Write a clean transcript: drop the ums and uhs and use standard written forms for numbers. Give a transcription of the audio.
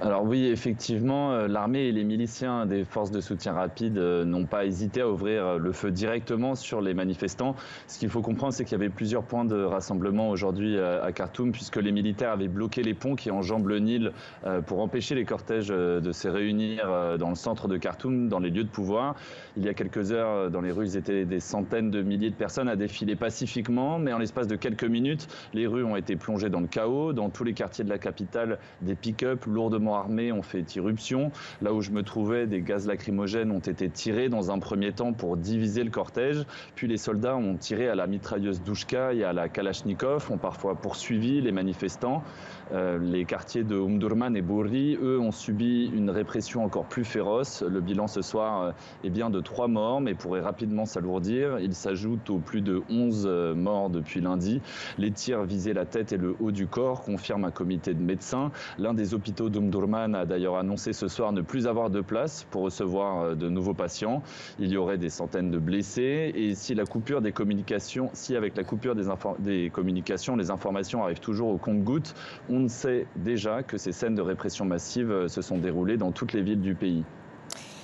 Alors oui, effectivement, l'armée et les miliciens des forces de soutien rapide n'ont pas hésité à ouvrir le feu directement sur les manifestants. Ce qu'il faut comprendre, c'est qu'il y avait plusieurs points de rassemblement aujourd'hui à Khartoum, puisque les militaires avaient bloqué les ponts qui enjambent le Nil pour empêcher les cortèges de se réunir dans le centre de Khartoum, dans les lieux de pouvoir. Il y a quelques heures, dans les rues, ils étaient des centaines de milliers de personnes à défiler pacifiquement, mais en l'espace de quelques minutes, les rues ont été plongées dans le chaos. Dans tous les quartiers de la capitale, des pick-up lourdement armés ont fait irruption. Là où je me trouvais, des gaz lacrymogènes ont été tirés dans un premier temps pour diviser le cortège. Puis les soldats ont tiré à la mitrailleuse Douchka et à la Kalachnikov, ont parfois poursuivi les manifestants. Les quartiers de Omdurman et Bourri, eux, ont subi une répression encore plus féroce. Le bilan ce soir est bien de 3 morts, mais pourrait rapidement s'alourdir. Il s'ajoute aux plus de 11 morts depuis lundi. Les tirs visaient la tête et le haut du corps, confirme un comité de médecins. L'un des hôpitaux d'Omdurman a d'ailleurs annoncé ce soir ne plus avoir de place pour recevoir de nouveaux patients. Il y aurait des centaines de blessés. Et si la coupure des communications, si avec la coupure des communications, les informations arrivent toujours au compte-gouttes, on sait déjà que ces scènes de répression massive se sont déroulées dans toutes les villes du pays.